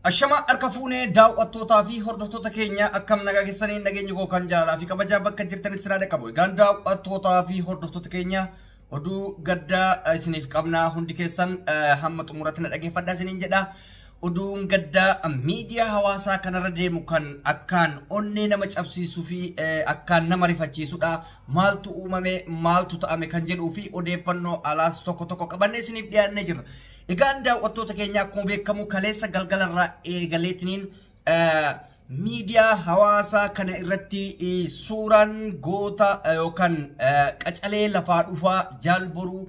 Ashama harka fuunee daawwattootaa fi hordoftoota keenya akkam nagaa keessanii nageenya koo kan jaalaa fi kabajaa bakka jirtanitti sirraa qabu. Egaan daawwattootaa fi hordoftoota keenya oduu gaddaa isiniif qabnaa hundi keessan hamma xumuraatti na dhaggeeffadhaa isiniin jedha. Oduun gaddaa miidiyaa hawaasaa kanarra deemu kan akkaan onnee nama cabsiisuu fi akkaan nama rifachiisudha. Maaltu uumame maaltu ta'ame kan jedhuu fi odeeffannoo alaas tokko tokko qabannee isiniif dhiyaannee jirra. Egaan daawwattoota keenya akkuma beekamu kaleessa galgalarraa eegaleetiniin miidiyaa hawaasaa kana irratti suuraan goota yookaan qacalee lafaa dhufaa jaalboruu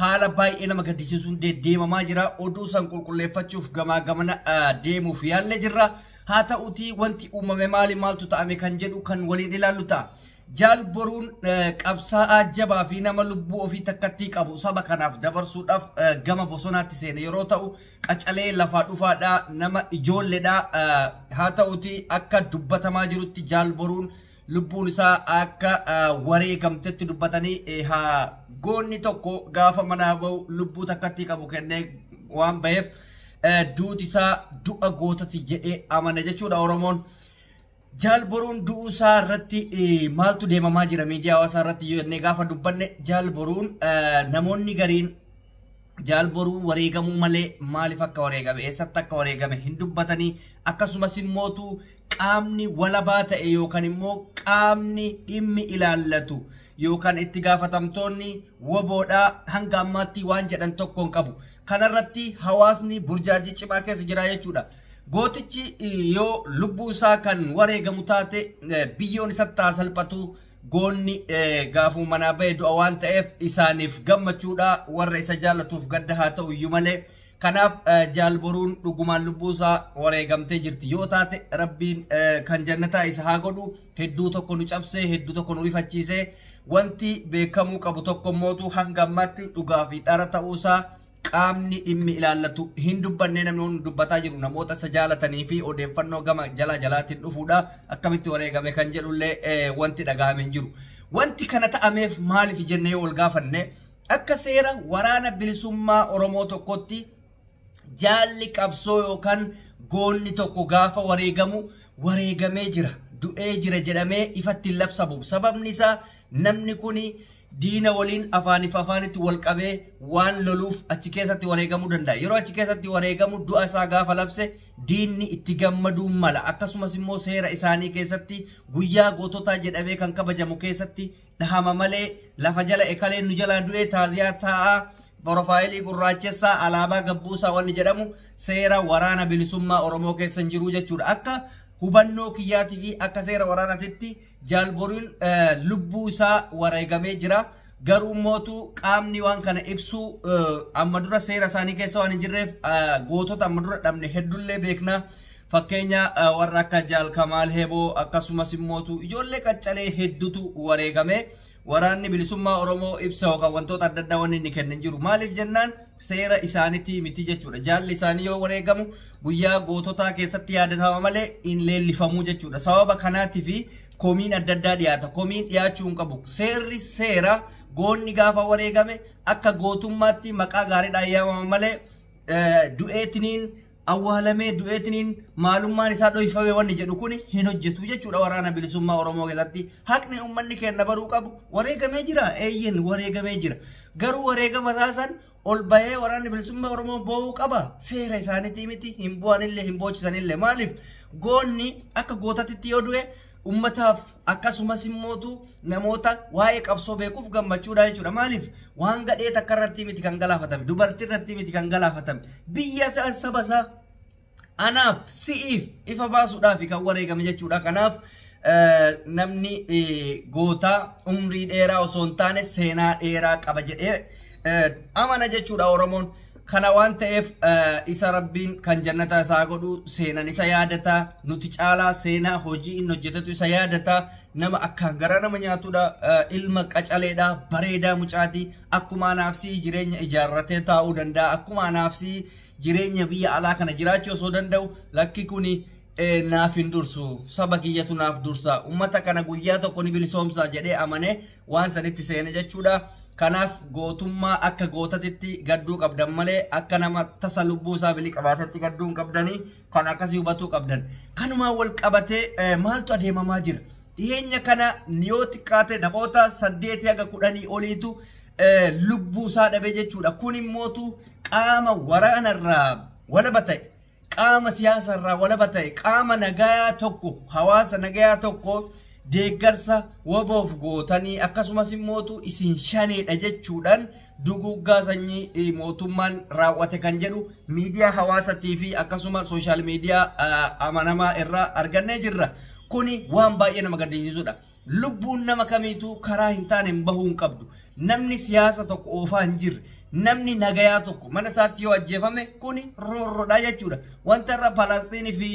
haala baay'ee nama gaddisiisuun deemamaa jira. Oduu san qulqulleeffachuuf gamaa gamana deemuuf yaallee jirra. Haa ta'uutii wanti uumame maaltu ta'ame kan jedhu kan waliin ilaallu ta'a. Jaalboruun qabsaa'aa jabaa fi nama lubbuu ofii takkattii qabu saba kanaaf dabarsuudhaaf gama bosonaatti seene yeroo ta'u qacalee lafaa dhufaadhaa nama ijoolleedhaa. Haa ta'uutii akka dubbatamaa jirutti jaalboruun lubbuun isaa akka wareegamtetti dubbatanii goonni tokko gaafa manaa bahu lubbuu takkattii qabu kennee waan ba'eef duuti isaa du'a gootati jedhee amana jechuudha Oromoon. Jaalboruun du'uu isaa irratti maaltu deemamaa jira miidiyaa hawaasaa irratti jennee gaafa dubbanne jaalboruun namoonni gariin jaalboruun wareegamuu malee maaliif akka wareegame eessatti akka wareegame hin dubbatanii akkasumas immootu qaamni walabaa ta'e yookaan immoo qaamni dhimmi ilaallatu yookaan itti gaafatamtoonni waboodhaa hanga ammaatti waan jedhan tokko hin qabu. Kanarratti hawaasni burjaajii cimaa keessa jira jechuudha. Gootichi yoo lubbuu isaa kan wareegamu taate biyyoon isatti salphatu goonni gaafuu manaa ba'e du'a waan ta'eef isaaniif gammachuudha warra isa jaallatuuf gadda haa ta'u iyyuu malee. Kanaaf jaalboruun dhugumaan lubbuu isaa wareegamtee jirti yoo taate rabbiin kan jannataa isa haa godhu. Hedduu tokko nu cabsee hedduu tokko nu rifachiisee wanti beekamuu qabu tokko mootu hanga ammaatti dhugaa fi dhara ta'uusaa qaamni dhimmi ilaallatu hin dubbanne namni dubbataa jiru namoota isa jaalatanii fi odeeffannoo gama jalaatiin dhufuudha akkamitti wareegame kan jedhullee wanti dhaga'ame hin jiru. Wanti kana ta'ameef maaliif jennee yoo wal gaafanne akka seera waraana bilisummaa Oromoo tokkotti jaalli qabsoo yookaan goonni tokko gaafa wareegamu wareegamee jira du'ee jira jedhamee ifatti labsamu. Sababni isaa namni kuni diina waliin afaanitti wal qabee waan loluuf achi keessatti wareegamuu danda'a. Yeroo achi keessatti wareegamu du'a isaa gaafa labse diinni itti gammaduu mala. Akkasumas immoo seera isaanii keessatti guyyaa goototaa jedhamee kan kabajamu keessatti dhahama malee lafa jala ekaleen nu jalaa du'ee taaziyaa taa'aa profaayilii gurraachessaa alaabaa gabbuusaa wanni jedhamu seera waraana bilisummaa Oromoo keessa hin jiru jechuudha. Akka hubannoo kiyyaatii fi akka seera waraanaatti jaalboruun lubbuu isaa wareegamee jira. Garuu mootu qaamni waan kana ibsuu amma dura seera isaanii keessa waan hin jirreef gootota amma dura dhabne heddullee beekna. Fakkeenya warra akka Jaal Kamaal Heboo akkasumas immootu ijoollee qaccalee hedduutu wareegame. Waraanni bilisummaa Oromoo ibsa yookaan wantoota adda addaa waan inni kennan jiru. Maaliif jennaan seera isaaniitii miti jechuudha. Jaalli isaanii yoo wareegamu guyyaa goototaa keessatti yaadatama malee hin leellifamuu jechuudha. Sababa kanaatii fi komiin adda addaa dhiyaata. Komiin dhiyaachuu hin qabu. Seerri seera goonni gaafa wareegame akka gootummaatti maqaa gaariidhaan yaamama malee du'eetiniin awwaalamee du'eetiniin maalummaan isaa dhoofame wanni jedhu kun hin hojjetu jechuudha. Waraana bilisummaa Oromoo keessatti haqni uummanni keenya baruu qabu wareegamee jira. Eeyyin wareegamee jira. Garuu wareegama isaasan ol bahee waraanni bilisummaa Oromoo bo'uu qaba. Seera isaaniitii miti hin bu'anillee hin boochisanillee. Maaliif goonni akka gootatitti yoo du'e ummataaf akkasumas immootu namoota waa'ee qabsoo beekuuf gammachuudha jechuudha. Maaliif waan gadhee takka irratti miti kan galaafatame dubartii irratti miti kan galaafatame biyya saba isaa anaaf si'iif ifa baasuudhaaf kan wareegame jechuudha. Kanaaf namni gootaa umrii dheeraa osoo hin taane seenaa dheeraa qaba jedhee amana jechuudha Oromoon. Kana waan ta'eef isa rabbiin kan jannata isaa godhu seenan isa yaadata. Nuti caalaa seenaa hojii inni hojjetatu isa yaadata. Nama akkaan gara nama nyaatudha. Ilma qacaleedha. Bareedaa mucaati. Akkuma anaafsii jireenya ijaarratee taa'uu danda'a. Akkuma anaafsii jireenya biyya alaa kana jiraachuu osoo danda'u lakki kuni naaf hin dursu. Saba kiyyatu naaf dursa. Ummata kana guyyaa tokko ni bilisoomsa jedhee amane waan sanitti seene jechuudha. kanaaf gootummaa akka gootatitti gadduu qabdan malee akka nama tasa lubbuu isaa bilii qabaatetti gadduu hin qabdanii kan akkasii hubatuu qabdan. Kanumaan wal qabatee maaltu adeemamaa jira? Dhiyeenya kana yoo xiqqaate namoota 8 haga 10 oliitu lubbuu isaa dhabe jechuudha. Kun immootu qaama waraanarraa walaba ta'e, qaama siyaasarraa walaba ta'e, qaama nagaa tokko, hawaasa nagaa tokko deeggarsa waboof gootanii akkasumas immootu isin shaneedha jechuudhaan duguggaa sanyii mootummaan raawwate kan jedhu miidiyaa hawaasatii fi akkasuma sooshaal miidiyaa amanamaa irraa argannee jirra. Kuni waan baay'ee nama gaddisiisudha. Lubbuun nama kamiitu karaa hin taane bahuu hin qabdu. Namni siyaasa tokko oofaa hin jirre, namni nagayaa tokko mana isaatti yoo ajjeefame kuni roorroodha jechuudha. Wanta irra Palestiinii fi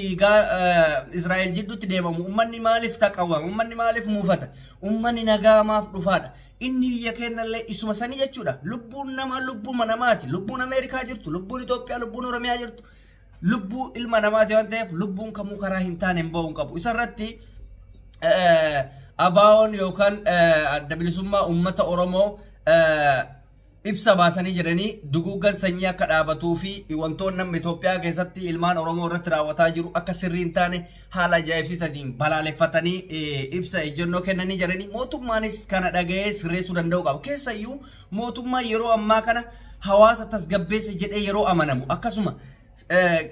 Israa'el jidduutti deemamu ummanni maaliif taqawwama? Ummanni maaliif muufata? Ummanni nagaa maaf dhufaadha? Inni biyya keenyallee isuma sanii jechuudha. Lubbuun namaa lubbuma namaati. Lubbuun Ameerikaa jirtu, lubbuun Itoophiyaa, lubbuun Oromiyaa jirtu. Lubbuu ilma namaati waan ta'eef lubbuun kamuu karaa hin taane hin bahuu hin qabu. Isarratti abaawoon yookaan adda bilisummaa uummata Oromoo ibsa baasanii jiranii duguggan sanyii akka dhaabatuu fi wantoonni namni Itoophiyaa keessatti ilmaan Oromoo irratti raawwataa jiru akka sirrii hin taane haala ajaa'ibsiisatiin balaaleffatanii ibsa ejjennoo kennanii jiranii mootummaanis kana dhaga'ee sirreessuu danda'u qaba. Keessayyuu mootummaan yeroo ammaa kana hawaasa tasgabbeessa jedhee yeroo amanamu akkasuma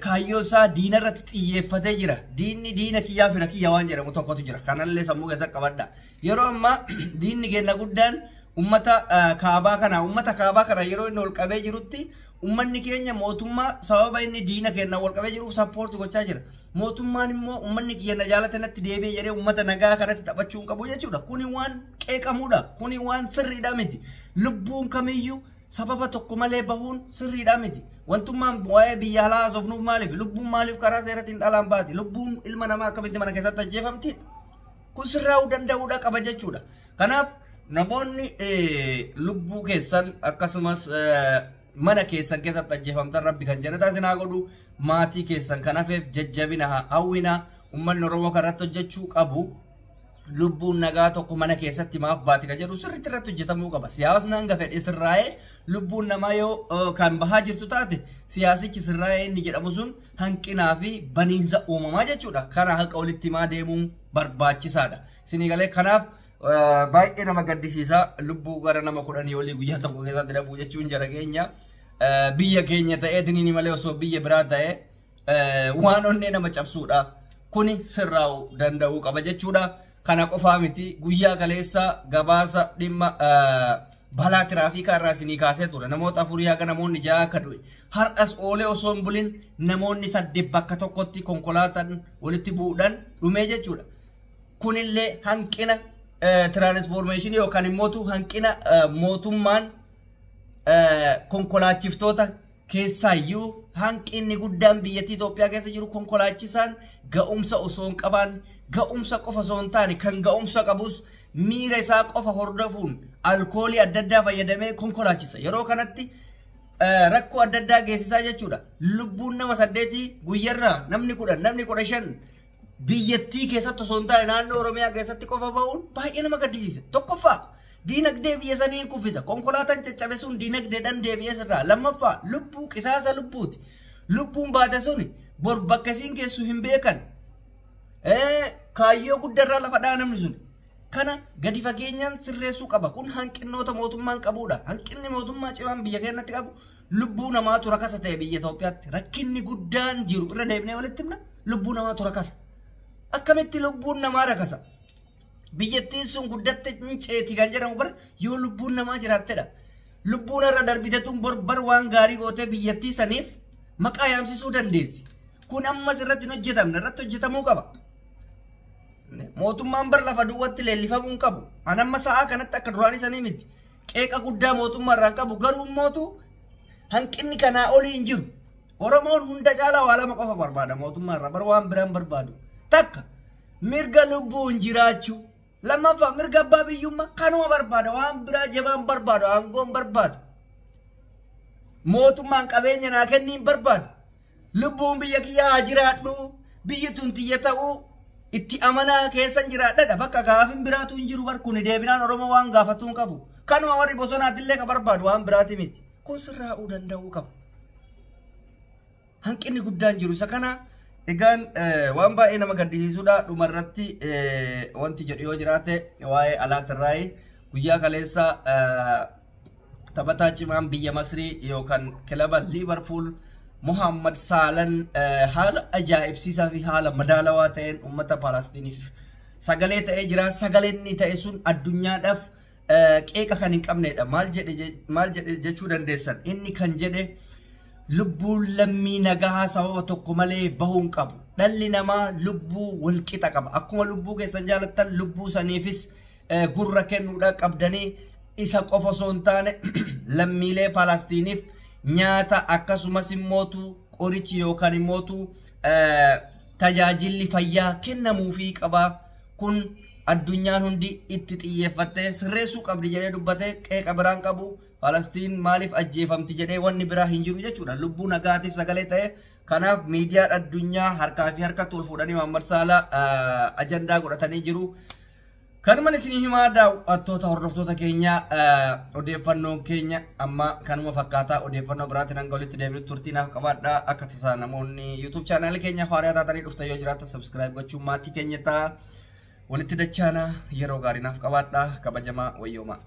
kaayyoon isaa diina irratti xiyyeeffatee jira. Diinni diina kiyyaa fi rakiyyaa waan jedhamu tokkotu jira. Kanallee sammuu keessa qabadha. Yeroo ammaa diinni keenya guddaan ummata kaabaa kana yeroo inni ol qabee jirutti ummanni keenya mootummaa sababa inni diina keenya ol qabee jiruuf sappoorti gochaa jira. Mootummaan immoo ummanni keenya jaalata natti deebi'ee jedhee ummata nagaa kanatti taphachuu hin qabu jechuudha. Kuni waan qeeqamuudha. Kuni waan sirriidha miti. Lubbuun kamiyyuu sababa tokko malee bahuun sirriidha miti. Wantummaan waa'ee biyya alaa haasofnuuf maaliif? Lubbuun maaliif karaa seeratiin dhalaan baati? Lubbuun ilma namaa akkamitti mana keessatti ajjeefamti? Kun sirraa'uu danda'uudha qaba jechuudha. Kanaaf namoonni lubbuu keessan akkasumas mana keessan keessatti ajjeefamtan rabbi kan jannata isin haa godhu. Maatii keessan kan hafeef jajjabina hawwina. Uummanni Oromoo kanarratti hojjechuu qabu. Lubbuun nagaa tokko mana keessatti maaf baati kan jedhu sirriitti irratti hojjetamuu qaba. Siyaasni hanga fedhe sirraa'ee lubbuun namaa yoo kan bahaa jirtu taate siyaasichi sirraa'ee inni jedhamu sun hanqinaa fi baniinsa uumamaa jechuudha. Kana haqa walitti himaa deemuun barbaachisaadha. Isinii galee kanaaf baay'ee nama gaddisiisa. Lubbuu gara nama 10 olii guyyaa tokko keessatti dhabuu jechuun jara keenya biyya keenya ta'ee diniini malee osoo biyya biraa ta'ee waan onnee nama cabsuudha. Kuni sirraa'uu danda'uu qaba jechuudha. Kana qofaa miti guyyaa kaleessa gabaasa dhimma balaa tiraafikaa irraa isinii kaasee ture. Namoota 4 haga namoonni 6 akka du'e. Har'as oolee osoo hin bulin namoonni 8 bakka tokkotti konkolaataan walitti bu'uudhaan dhumee jechuudha. Kunillee hanqina tiraansfoormeeshinii yookaan immoo hanqina mootummaan konkolaachiftoota keessaayyuu hanqinni guddaan biyyattii Itoophiyaa keessa jiru konkolaachisaan ga'umsa osoo hin qabaan ga'umsa qofa osoo hin taane kan ga'umsa qabus miira isaa qofa hordofuun alkoolii adda addaa fayyadamee konkolaachisa. Yeroo kanatti rakkoo adda addaa geessisaa jechuudha. Lubbuun nama 8 guyyarraa namni 10 namni 15 biyyattii keessatti osoo hin taane naannoo Oromiyaa keessatti qofa ba'uun baay'ee nama gaddisiisa. Tokkoffaa diinagdee biyya sanii kuffisa. Konkolaataan caccabe sun diinagdeedhaan deebi'ee sirraa. Lammaffaa lubbuu qisaasa lubbuuti. Lubbuun baate suni bor bakka isiin geessu hin beekan. Kaayyoo guddarraa lafa dhaa namni sun. Kana gadi fageenyaan sirreessuu qaba. Kun hanqinnoota mootummaan qabudha. Hanqinni mootummaa cimaan biyya keenyatti qabu lubbuu namaatu rakasa ta'e biyya Itoophiyaatti. Rakkinni guddaan jiru irra deebinee walitti himna lubbuu namaatu rakasa. Akkamitti lubbuun namaa rakasa? Biyyattiin sun guddatte ceeti kan jedhamu bar yoo lubbuun namaa jiraattedha. Lubbuun irra darbitetuun bar waan gaarii gootee biyyattii saniif maqaa yaamsisuu dandeessi. Kun ammas irratti hin hojjetamne irratti hojjetamuu qaba. Mootummaan bar lafa duwwaatti leellifamuu hin qabu. Anamma sa'aa kanatti akka duraan isanii miti. Qeeqa guddaa mootummaa irraa qabu garuu mootu hanqinni kanaa olii hin jiru. Oromoon hunda caalaa waa lama qofa barbaada mootummaa irraa bar waan biraan barbaadu. Takka mirga lubbuun jiraachuu. Lammaffaa mirga abbaa biyyummaa kanuma barbaada waan biraa jabaan barbaadu aangoon barbaadu. Mootummaan qabeenya naa kenniin barbaadu. Lubbuun biyya kiyyaa haa jiraadhu biyyi tun tiyya ta'uu itti amanaa keessan jiraadhadha bakka gaafin biraatu hin jiru bar kun deebinaan Oromoo waan gaafatuu hin qabu. kanuma warri bosonaatillee ka barbaadu waan biraati miti kun sirraa'uu danda'uu qaba hanqinni guddaan jiru isa kana egaan waan baay'ee nama gaddisiisuudha dhumarratti wanti jedhu yoo jiraate waa'ee alaatirraayi guyyaa kaleessa taphataa cimaan biyya Masrii yookaan kilaba Liverpool Muhammad Saalan haala ajaa'ibsiisaa fi haala madaalawaa ta'een uummata Palestiniif sagalee ta'ee jira sagaleen inni ta'e sun addunyaadhaaf qeeqa kan hin qabnedha maal jedhe jechuu dandeessan inni kan jedhe lubbuun lammii nagaa sababa tokko malee bahuun qabu dhalli namaa lubbuu walqixa qaba akkuma lubbuu keessan jaalattan lubbuu saniifis gurra kennuudha qabdanii isa qofa osoo hin taane lammiilee Palestiniif nyaata akkasumas immootu qorichi yookaan immootu tajaajilli fayyaa kennamuufii qaba kun addunyaan hundi itti xiyyeeffattee sirreessuu qabdi jedhee dubbate qeeqa biraan qabu Palestiin maaliif ajjeefamti jedhee wanni biraa hin jiru jechuudha lubbuu nagaatiif sagalee ta'e kanaaf miidiyaan addunyaa harkaa fi harkatti ol fuudhanii Muhammad Saalaa ajandaa godhatanii jiru kanuma isinii himaa daawwattoota hordoftoota keenya odeeffannoon keenya amma kanuma fakkaataa odeeffannoo biraatiin hanga walitti deebi'utti turtiinaaf qabaadhaa akka tasaa namoonni YouTube chaanaalii keenya haaraa taatanii dhuftan yoo jiraatan subscribe gochuun maatii keenya ta'a walitti dachaana yeroo gaarii naaf qabaadhaa kabajamaa wayyooma